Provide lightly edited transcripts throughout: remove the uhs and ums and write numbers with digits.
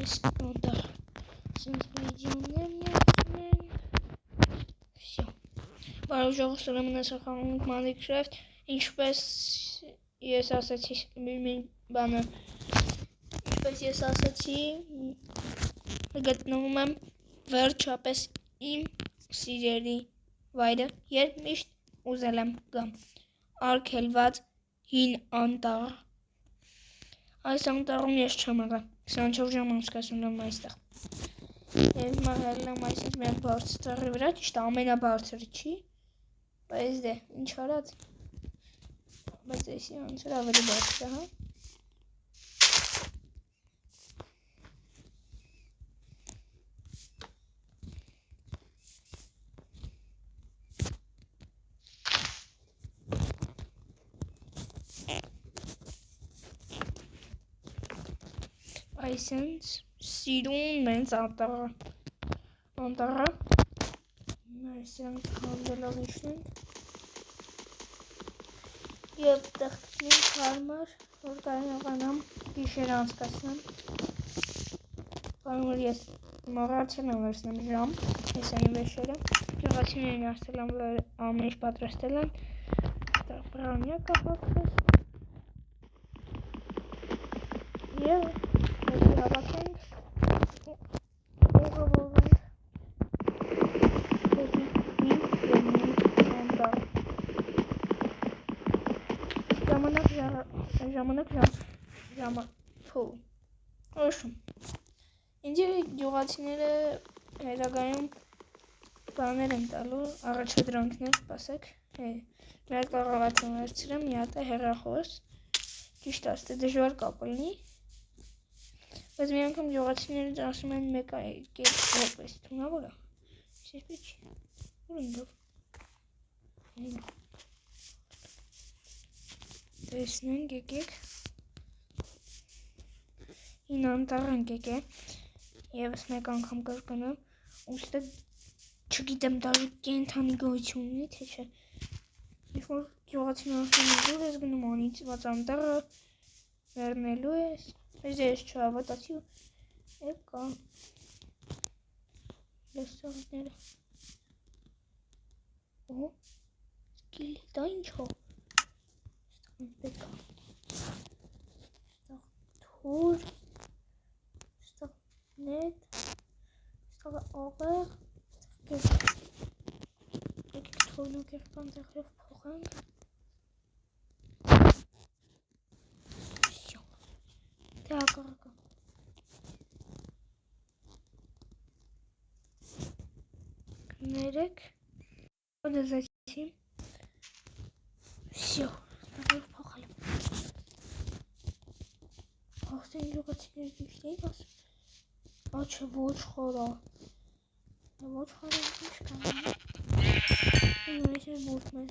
այս անտառ սենց վիդեոներ միացնենք, վսյո, բարև ժողովուրդ, ուրեմն այսօր խաղում ենք Minecraft, ինչպես ես ասացի, գտնվում եմ վերջապես իմ սիրելի վայրը, երբ միշտ ուզել եմ գամ, արգելված հին անտառ, այս անտառում ես չեմ եղել, 24 ժամ անցկացնում եմ այստեղ, և հիմա հելել եմ այսինչ միակ բարձր ծառի վրա, ճիշտ ամենաբարձրը չի, բայց դե, ինչ արած, բայց էսի անցր ավելի բարձր է, հա? Այսինչ սիրում ենք անտառը, այսինչ հանդելով իշնենք և տղկնենք հարմար, որ կարողանամ գիշերը անցկացնեմ, բանում որ ես մոռացել եմ վերցնեմ ժամ, ես այն վեշերը, գյուղացիներին ասել եմ, որ ամեն ինչ պատրաստել են, այստեղ բրանյակը հագվեց, և հետի հավաքենք, ուղղվենք հետի հին անտառ, Ոշում, ինձ գյուղացիները հետագայում բաներ են տալու, առաջադրանքներ, պասեք, մեր կարող եմ վերցրեմ, մի հատ է հեռախոս, ճիշտ աստ է դժվար կապելնի, բայց մի անգամ գյուղացիները ասում են մեկ այգել որպես թունավորը, սեսպի չի, ուր ընգով, տեսնենք եկեք, հին անտառ ենք եկե, եվս մեկ անգամ կրկնեմ, ուստը չգիտեմ դաժու կենթանի գոյություն ունի, թե չէ, ինչ որ գյուղացին ասում է դուր ես գնում անիծված անտառը վերնելու ես, ես ես չհավատացի ու եկա, լսողները, օհո, սկիլի, դա ինչ հո, ստաղ պետք է, ստաղ թուր, ստաղ նետ, ստաղ աղեղ, ստաղ կերպ, եկեք թորն ու կերպան տեղրով փոխենք, թե հակառակը, կներեք, ոդազացի, վսյո, տեղրով փոխել եմ, աղսեն գյուղացիներ գիշտ էինք ասում, աչը ոչ խորա, ոչ խորա ինչ կանեմ, նույնպես է մորդ մեր,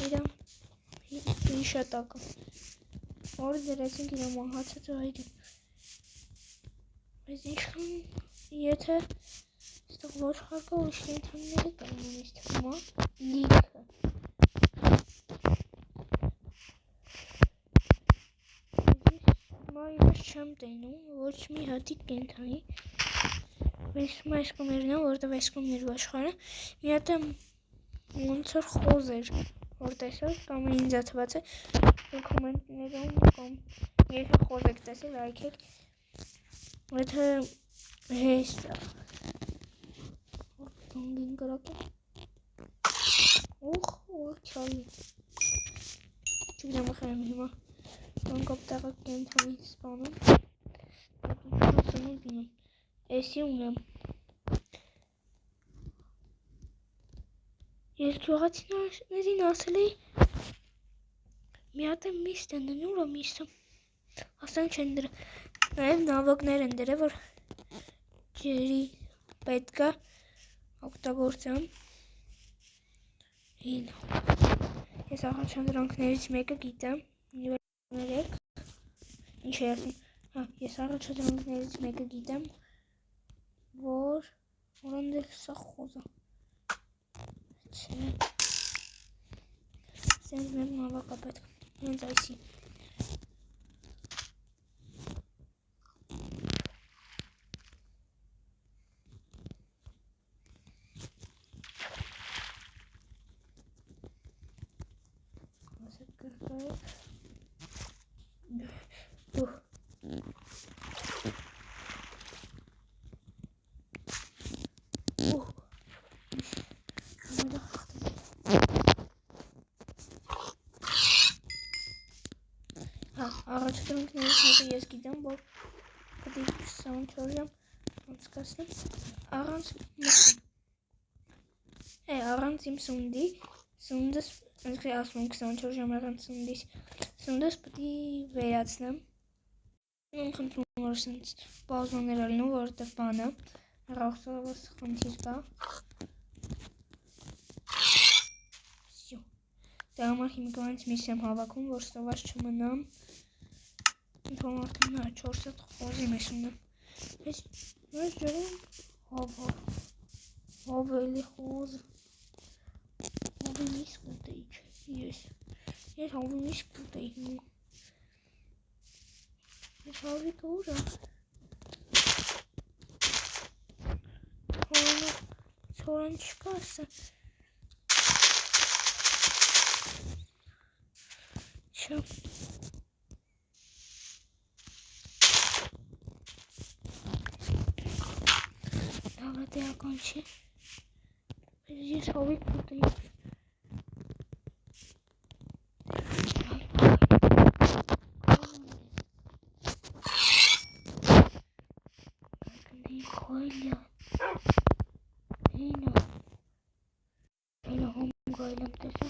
իրամ հիշատակը, որ դրեցինք իրամ ահացած ու հայրին, բայց ինչքան, եթե ստեղ ոչ խարկը ու շենթանները կրնում ես թվում, լիքը, մայնս չեմ տենում, ոչ մի հատիկ կենթանի, վեսում այս կոմերն է, որտև այս կոմեր ոշխարը, մի հատ եմ ոնց որ խոզ էր, որ տեսավ, կամ ինձ աթված է, կոմենտներում, կամ եթե խոզ եք տեսել, այքեք, եթե հեստ է, որ տոնգին կրակ է, ուխ, չալի, չգնամ խրեմ հիմա, անկապ տեղը կենթանի սպանում, էսի ունեմ, ես գյուղացիներին ասել էի, մի հատ եմ միստ են դնում, ուր միստը, ասենք չեն դրա, նաև նավակներ են դրա, որ ջերի պետք է օգտագործեմ, ես առաջադրանքներից մեկը գիտեմ, ներեք, ինչ է ասում, ես առաջադրանքներից մեկը գիտեմ, որ որոնդել սա խոզը, չէ, սենց մեր նավակա պետք, հենց այսի, Առաջադրունքներից մեկը ես գիտեմ, որ պետք է 24 ժամ անցկացնեմ առանց մսում։ Առանց իմ սունդի, սունդս ասում եմ 24 ժամ առանց սունդիս, սունդս պետք է վերացնեմ։ Ում խնդրում որ սենց պաուզաներ ալնում, որովհետև բանը հեռախոսահավաս խնդիր կա։ Դրա համար հիմիկվանից միս եմ հավաքում, որ ստոված չմնամ։ Ընդհանուր արդեն 4 հատ խոզի մեզ ունեմ։ Ես ջրում հով էլի խոզ։ Հովի միս կուտեի չէ, ես հովի միս կուտեի հիմա։ Ես հովիկը ուր է։ Ցորան չկա ասա։ Չա։ Լավը դեական չի։ Ես հովիկ կուտեի։ Գոյլյա։ Հինա հոմ գոյլեմ տեսա։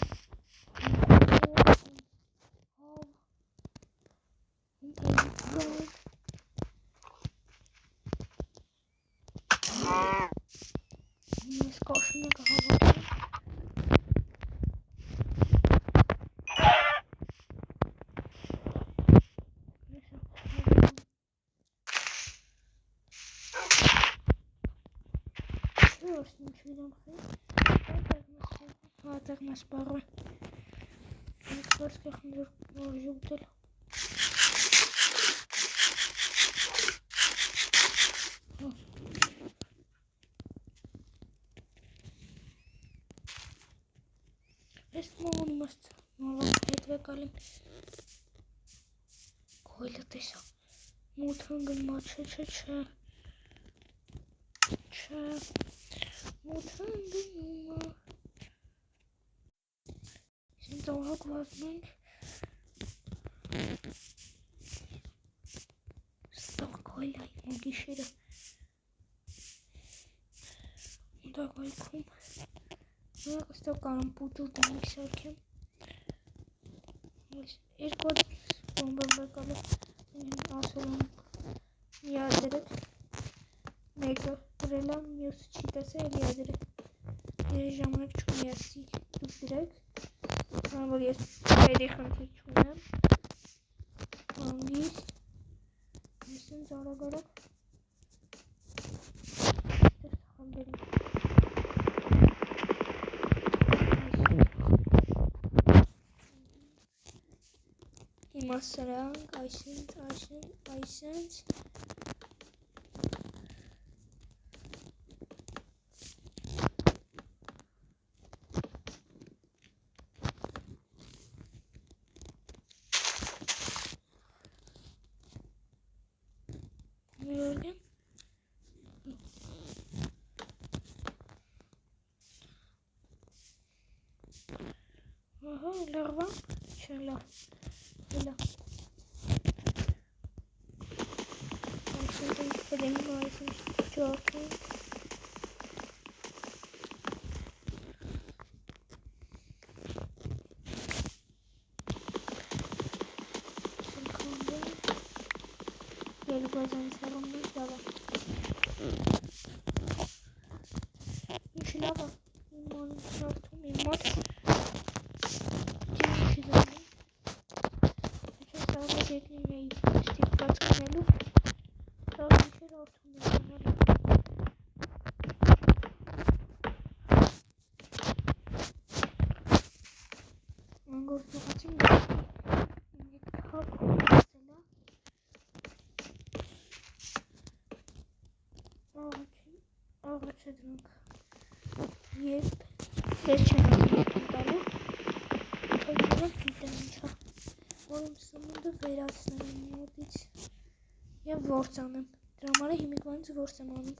Ես կոշին եկը հավատում։ Հատեղնա սպարը Որսկե խնդր որ ժուգտել Ես մողունի մաստ մալակ հետվեք ալին Գոյլը տեսա Մութան գնմա չէ Մութան գնմա Սենց աղակ վազմենք Սաղ գոյլա իմ գիշերը Ունդա գոյքում Ստով կարամ պուջուր դանիք սարքեմ Երկու հատ բոմբը բեկալը ասել եմ միադրեք Մեկը գրելա մյուսը չի տեսա էլի ադրեք Երես ժամանակ չունի ասի դուք դրեք કારણ որ ես հետի խնդիր չունեմ Հանգիստ Ես են զարագարակ Դες խանդերում Հիմա սրանք այսենց Միորգեն Ահա լրվա չէ լավ Հելա Այսինք պետենք այսինք ճորքենք Երկուազանց հեռումնենք լավա Ինչ լավա Իմ մանին շարդում իմ մոտ Ջինի չի զանում Հաչա սաղը դետնին էի ստիպված կնելու Սաղ ինչեր արդում է կնելու Անգորդ նողացին Ինգետ հակ հոսելա Աղաչը դրանք Երբ ես չեն ասում տալու Թոյքերել գիտեմ ինչա որ իմ սնունդը վերացնեմ իմ մոտից և որս անեմ, դրա համար է հիմիկվանից որս եմ անում։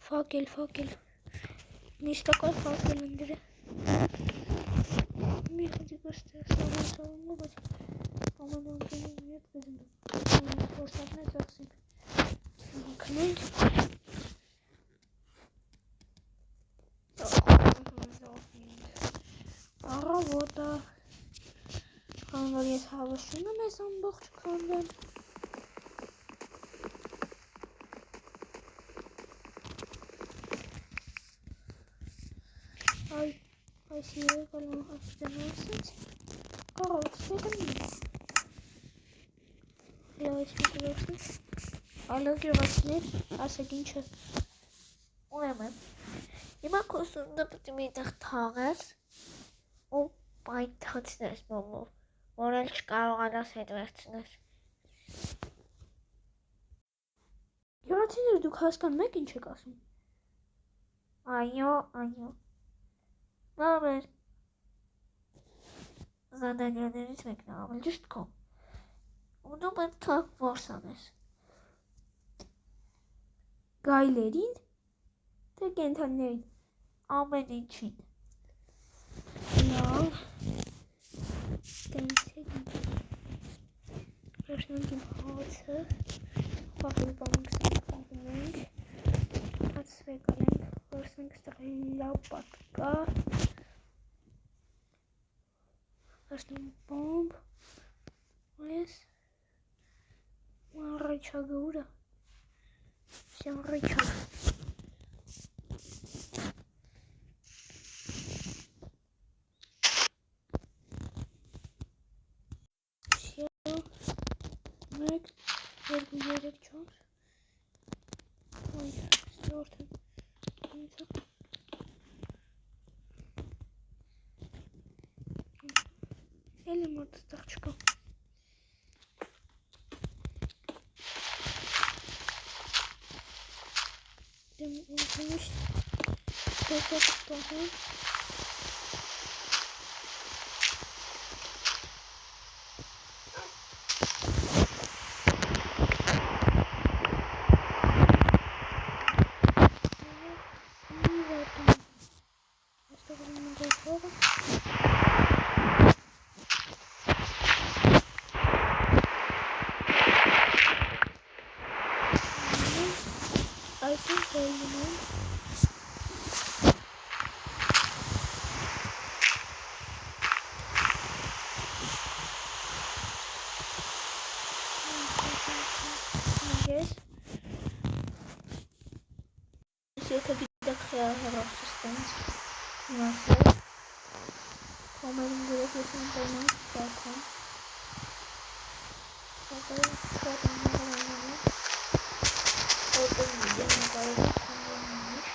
Ֆակել, նիստական ֆակել ընդրը։ Մի խնդի կստեղ սավանցավունը, բայց ամեն անգամին ետ գզնդում, որսատն է ծախսին։ Քնենք։ Առավոտը, քան որ ես հավշում եմ ես ամբողջ քանդեմ։ Այս երեկալում ասում ասից, կարող ստեղն եմ։ Լավից միտրոսնի, ալով յողացներ, ասեք ինչը։ Ուրեմն, հիմա կոսունը պտի միտեղ թաղես ու պայթացնես մոմով, որ էլ չկարողանաս հետ վերցնես։ Յորացիներ դուք հասկանում եք ինչ եք ասում։ Այո։ Նամեր զադանյաներից մեկն ավել ճիշտ քո։ Ու դու պետք է որս անես։ Գայլերին, թե կենդանիներին, ամեն ինչին։ Լավ, տենցեք վերջնանք իմ հացը, խաղել բանք սանքանք, հացվեք ալենք, որսանք ստեղ լավ պատկա, հաշտում բոմբ, ես, ռեչագը ուրա, всем рычаг. Все. Мэг. Ярик Джонс. Ой, Стюарт. Или мотоцикл. Конечно, просто плохо. I think yes. Circa bir dakika harassızsınız. Nasıl? Umarım gerekirsen bana zaten. Orada zaten oynanıyor. Orada videonun gayet tamamlanmış.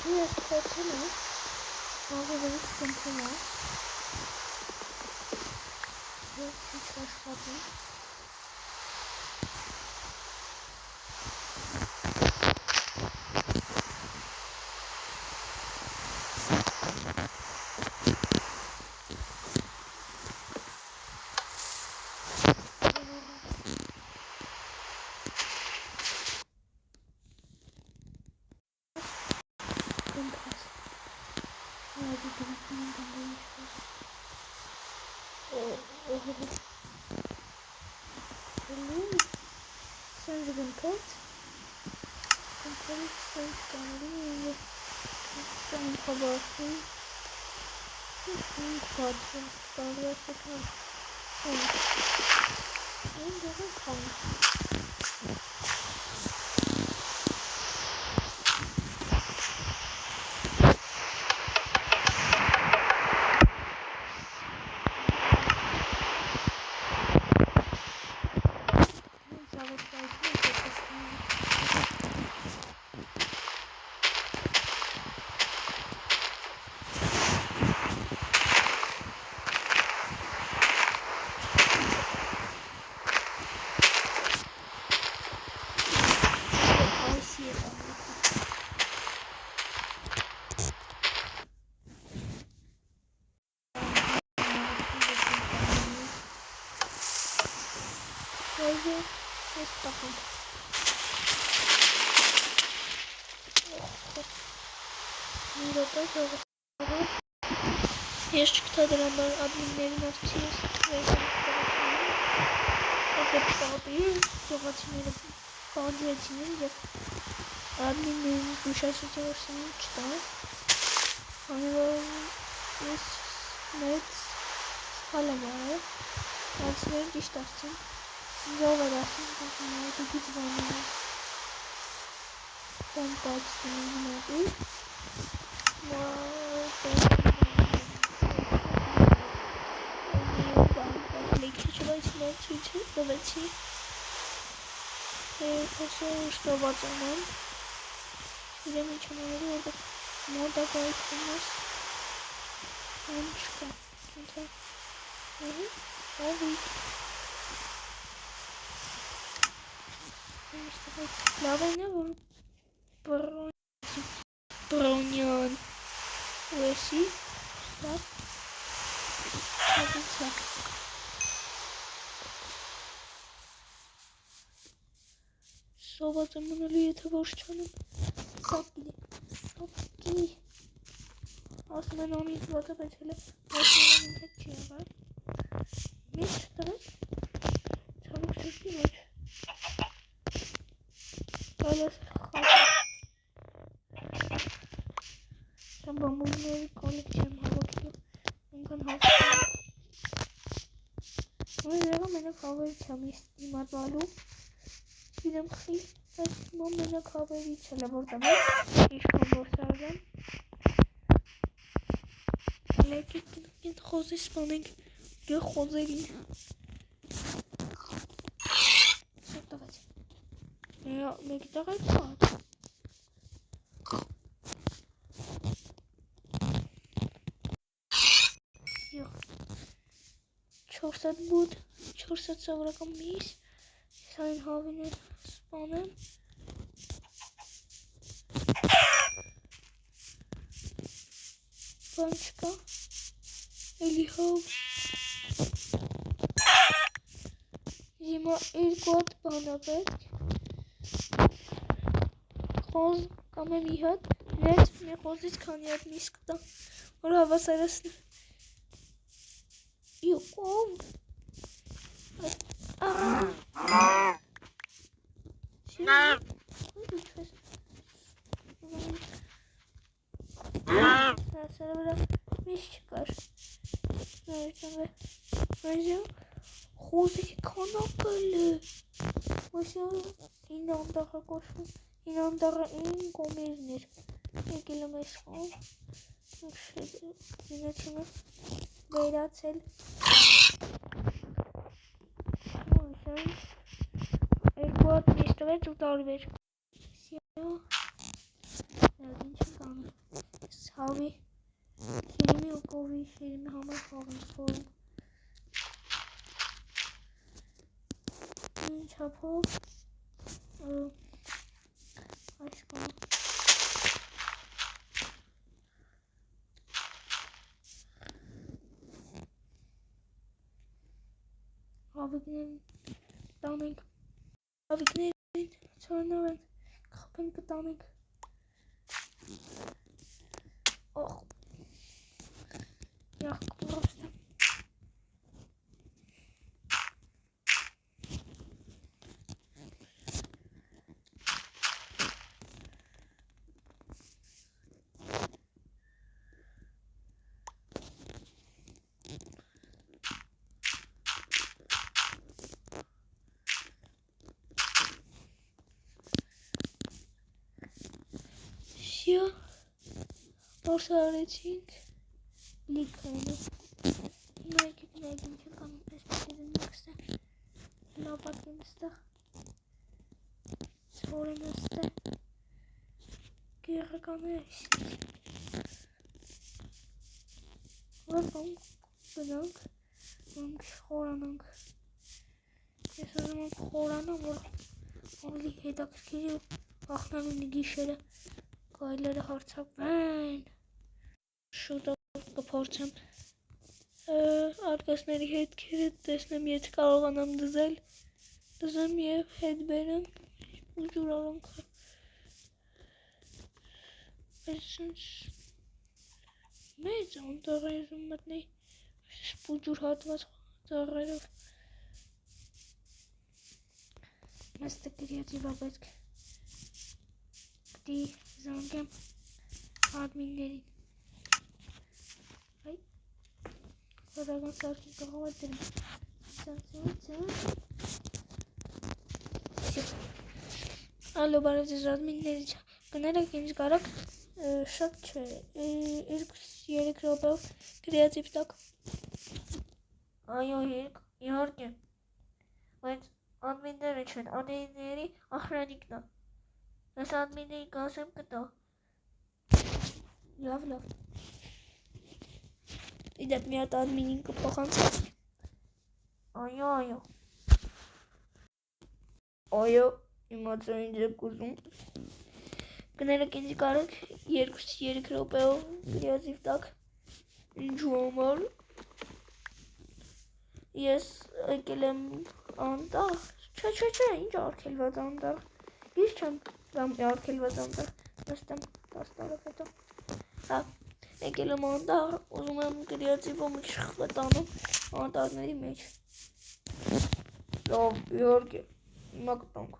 Hier ist der Zimmer. Aber wir sind im Zimmer. Hier ist die Verschwörung. Ես չկտադրամ ադմիններին ասցիս այդ պապին ծողացիները բանջրեցին են և ադմիններին գուշացիություն որսին չտան անելով ես մեծ սխալ եմ արել անցիները ճիշտ ասցին ինձով էր ասին դուքից բանում է բամպացին մոտի ցույցը տվեցի հեսը շտոված անեմ իրեմ ինչ անելու որտեղ մոտակայքում ես այն չկա կենթա ավիտ լավ են է որ բրոնյան ուեսի սա ավիցա Սոված եմ մնալու, եթե ոչ չանեմ սապկի ասում են անիզված է, բայց հելը ոչնան իմ հետ չի եղար մեծ չտվեց ցավոք սրտի ոչ այլս խաղ Սամ բամբուլների կոլեկցիա եմ հավաքելու ինքան հավաքելու ու եղա մենակ հավերիցամ իմատվալու Իրեմ խի, բայց մոմ մենակ հավերի չել է որ տվեց, իշքան որ սարվեմ Լեկեք կենտ խոզի սպանենք գը խոզերին Սոտ տվեց Մեկի տաղայ պատ Չորսատ բուդ, չորսատ սավրական միս Սային հավիներ սպանեմ Բան չկա Էլի հավ Հիմա երկու հատ բան է պետք Խոզ կամ է մի հատ Net մի խոզից քանի հատ միս կտա, որ հավասարացնի։ Յուկով։ Սարը վրա միս չկար։ Խոզի քանակել է։ Ոյսյա հին անդաղը կոշվում։ Հին անդաղը իմ կոմերն էր։ Եկել եմ այս խոմ։ Ինացիմը վերացել։ Երկու հատ միս տվեց ու տարվեր։ Ինչ ենք անում։ Հավի շերիմի ու կովի շերիմի համար խաղենք խորում։ Ինչ հապով այս կոմ։ Հավիքներին տանենք, հավիքներին ծորնով ենք, խպենք կտանենք, օխ, յախք պրոստը, Всё, որսարեցինք, լիքայնը, նայքիք չեն կանում, պես պետերին մաքսը, լապատին ստեղ, ծորեն ստեղ, գերականները իսիք, որ բանք գնանք, մենք խորանանք, ես ուզում ենք խորանամ, որ ավելի հետաքրքիր ու ախնանունի գիշերը, գայլերը հարցակվեն, շուտով կփորձեմ արկածների հետքերը տեսնեմ, եթե կարողանամ դզեմ և հետ բերեմ ու ջուրարանքը, մեծ անդաղ է ուզում մտնեի, սպուջուր հատված ծառերով, մեստը կրիատիվա պետք, պտի զանգեմ ադմիններին, Որական սարքին կղով է դրեմ, Ալո բարև ձեզ ադմինների կներեք ինչ կարակ, շատ չէ, 2-3 ռոպեով կրիատիվ տակ, այո իհարկե, բայց ադմինները չեն, ադմինների ախրանիկն է, ես ադմինների կասեմ կտա, լավ, իդեպ մի հատ ադմինին կփոխանցեմ, այո, իմացա ինչ եք ուզում, կներեք ինձ կարեք 2-3 ռոպեով կրիատիվ տակ, ինչու համար, ես եկել եմ անդաղ, չէ, ինչ արգելված անդաղ, ես չեմ արգելված անդաղ, նստեմ 10 տարով հետո, եկել եմ անդաղ, ուզում եմ կրիատիվով մի շխվը տանում անդաղների մեջ, լավ, իհարկե, հիմա կտանք,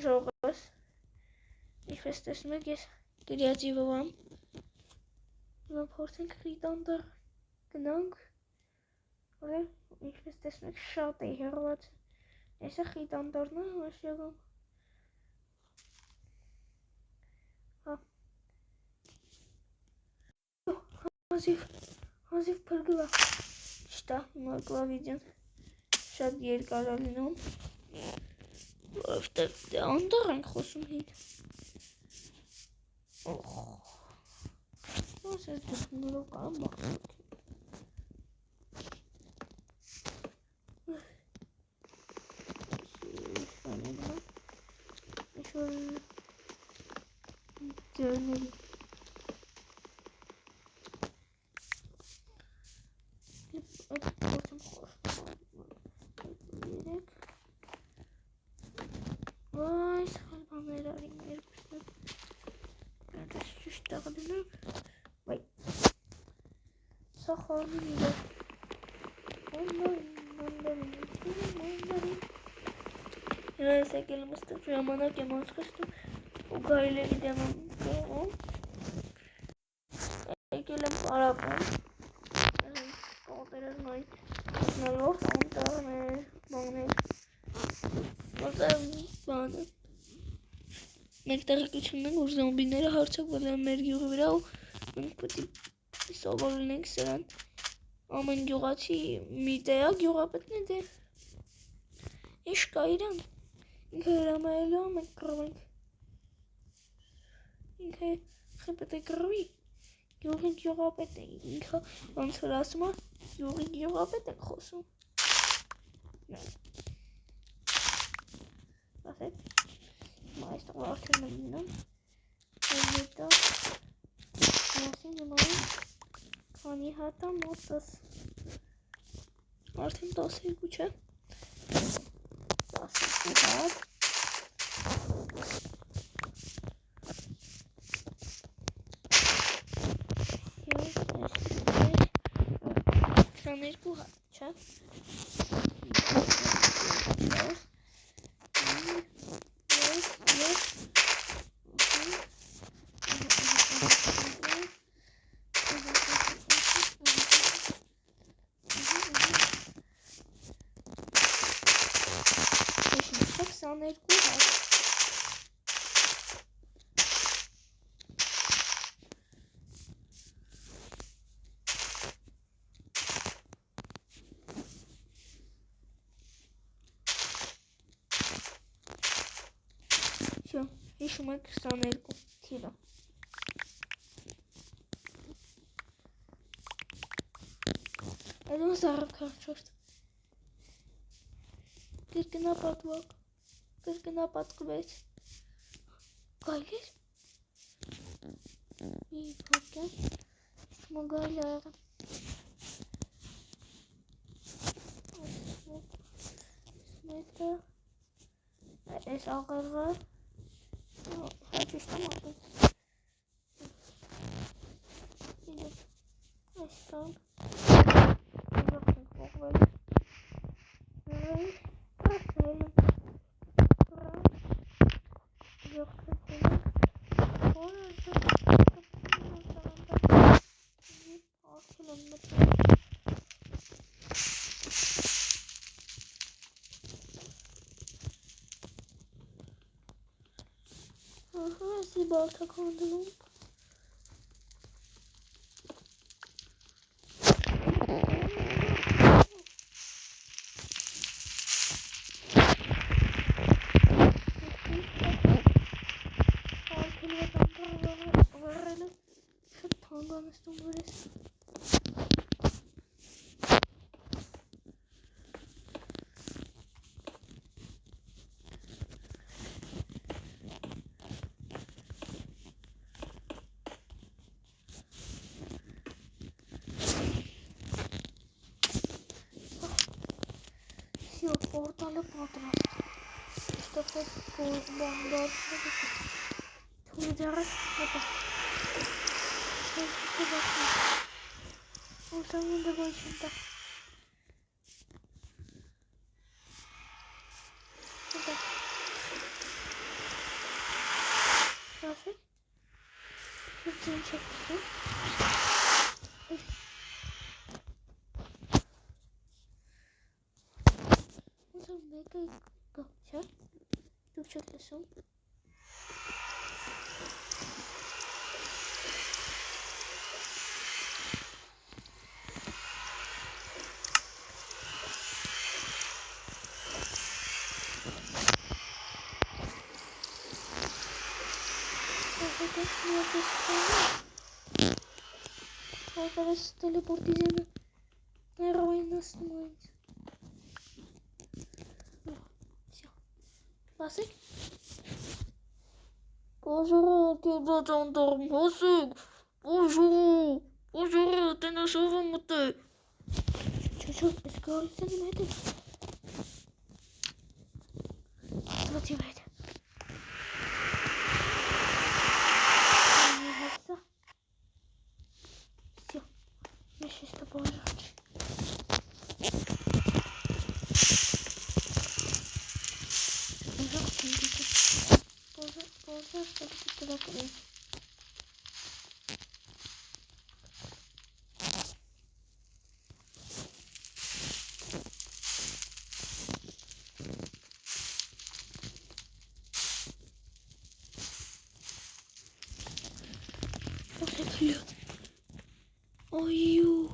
ժողովուրդ, ինչպես տեսնում եք ես կրիատիվով եմ, հիմա փորձենք խիտ անդաղ գնանք, ինչպես տեսնում եք շատ է հեռված, այսը խիտ անդաղն է, ասյակում, հազիվ փրգվա, չտա, հիմա կլա վիդեոն, շատ երկար է լինում, որովհետև անդաղ ենք խոսում հին, ոնց ես դեպներով կարամ մաղթակ, ինչ-որ ձերների, այդ փորձում խորհ, Վայ, սխալ բաներ արիմ երկուսն տեղը դնում, վայ, սա խարմին իրար, ես եկել եմ ստեղ ժամանակ եմ անցկացնում ու գայլերի դեմ եմ կողում, եկել եմ պարապում, կողտերազմային նալով անտարներ, բաներ, որտեղ բանը, մենք տեղեկություն ենք, որ զոմբիները հարձակվել են մեր գյուղի վրա ու մենք պետք է սովոր լինենք սրան, ամեն գյուղացի մի տեղ գյուղապետն է դե, ինչ կա իրան, ինքը հրամայելու մենք կռվենք, ինքը պետք է կռվի, գյուղի գյուղապետ է, ինքը ոնց որ ասում է, գյուղի գյուղապետ ենք խոսում, ասեք, այստեղ արդեն եմ լինում, հետո մասին նմանում, քանի հատա մոտս, արդեն 12 չէ, 12 հատ, 22 հատ, չէ, 22 հատ, Всё, հիշում եք 22 թիվը, հետո զառավ քարչորդ, կրկնապատկվեց, գայլեր, մի փոքր, մո գայլը աղը, մեկը, այս աղեղը, հաճիշտ մոտը, այստան, ուզող ենք պողվել, պրասել ենք, ուզող կրտել ենք, որը աղթել եմ մտել, ասի բալթակ հանդլում, Հանգանստում վրես Всё, портալը պատրաստ Ստոպետ բանդար Թույլ դարս հետա Ուսամին դվայ չնտա Հետա Ասեք Հուծին չեք կսում Ուսամ մեկը գա, չէ Դուք չեք լսում Որպես տելեպորտի զենը ներողայնացնում այնց Լասեք Bonjour, կոբրատ անդարմ, հասեք Bonjour, տնաշողը մտե Չո, ես գալիս եմ իմ հետ եմ Մտի իմ հետ Մի հացա Oyu.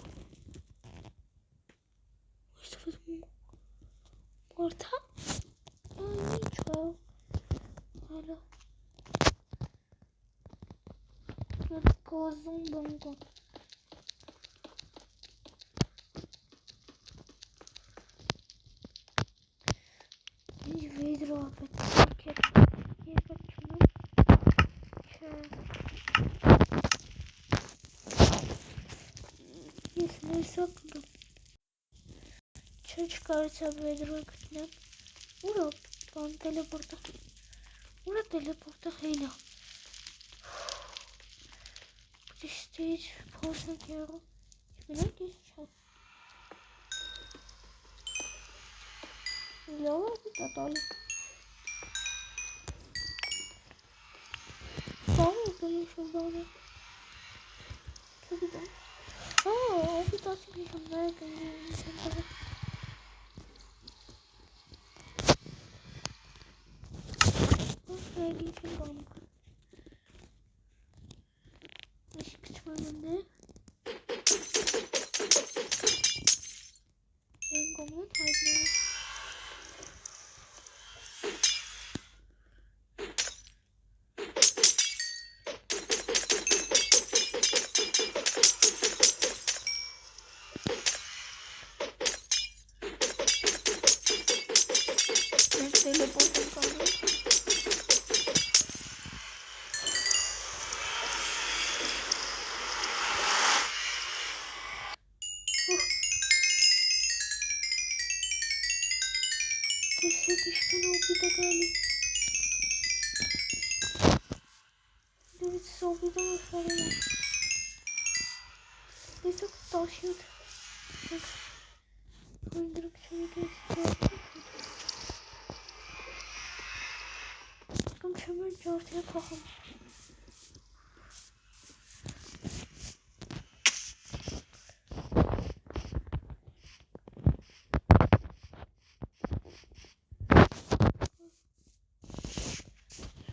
Orta. Ay, çok. Hala. Kozum bungo. İyi vedir o apet. İyi bakıyorum. Если сокду. Чуть кажется ведро катнем. Ура, пан телепорта. Ура телепорта хейна. Prestige person hero. Minaki chat. Lower that all. Follow the usual donor. Oh, I thought he was American. Ready to go. Işık çıkmadı. En komut haydi. Teleportum kaldı. Teşekkür bir de geldi. Evet, soğudan aşağıya. Neyse taşıyordu. Öldürüp şöyle geçti. Bakın çömür ortaya kalkalım.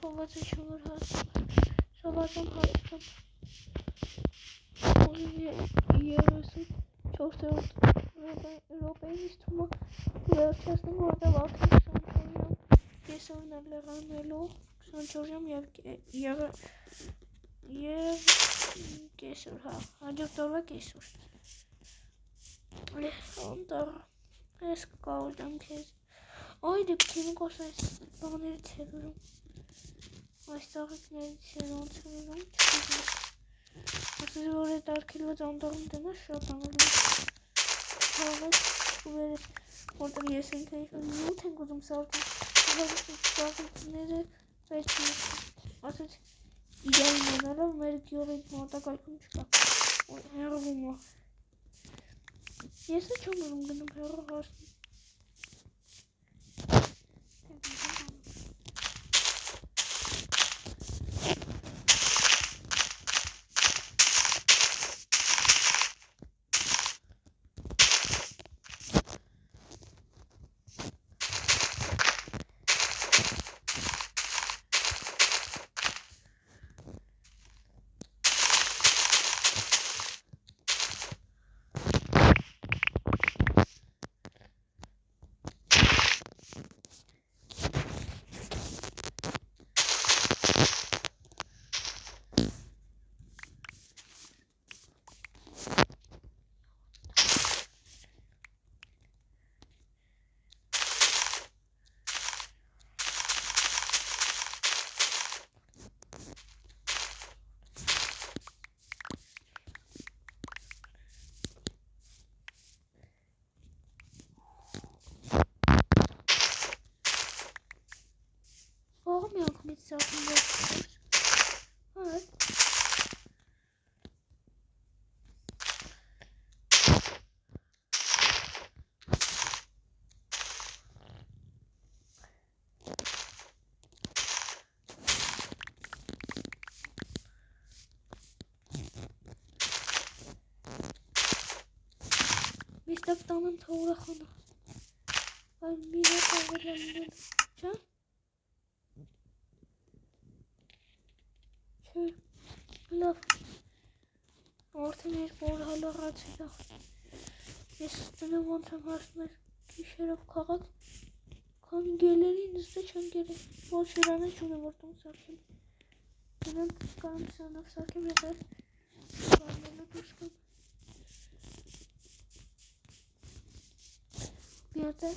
Sobadan çömür hastım. Sobadan hastım. Onu yarısı çok sevdim. Robinistuma Величезно давати Санчорям після Леранело Санчорям є кесур Hacıktor'a kesur. Ondan eski kaldım kez. Aydı kimi koşar bana seviyorum. Aşağıdaki seviyorum seviyorum. Siz böyle darkilo zandarım dene şuradan. Evet böyle orada bir yesin kayışı ne tengodum sardım. Nere seçmiyorsun. Asıl ideal modeller merkiyor ve moda kaykım çıkar. Her gün var. Yesin çamurum benim her varsın. Warum ja auch mit Sachen weg? Evet. Estaf tamam tavura konu. Ay bir de tavırlandım. Can? Şey, laf. Ortamı bol hala rahatsızlık. Üstüne montam aslında şeref kalk. Kan gelerinizde çan gelin. Bol şirana şunu vurdum sakin. Benim kanım sana sakin yeter. Kanımı düşkün. Bir yerde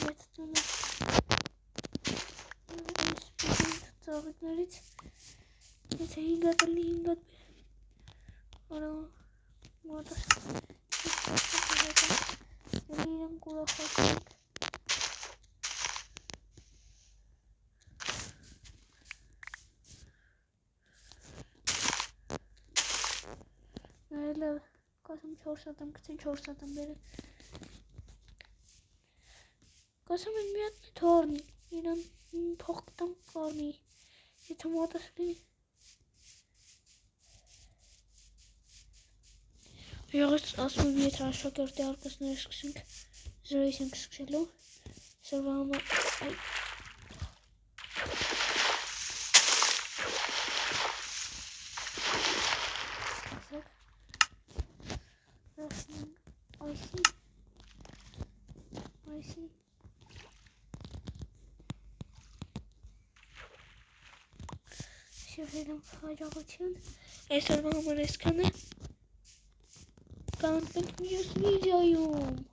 yatağını tutarlar hiç. Neyse hingat. Ara orada. Eliyle kulak açtık. Nerede? Kasım çorsadım, kıtın çorsadım beri. Kasımın bir yanı torni. İnan toktam torni. Yetim odasını. Jongens, als we weer trouwens vaker telkens naar de racing schillen. Zo gaan we. I see. Şöyle faydalı için. Eser bana reskanı. Kanıtlık videosu videoyum.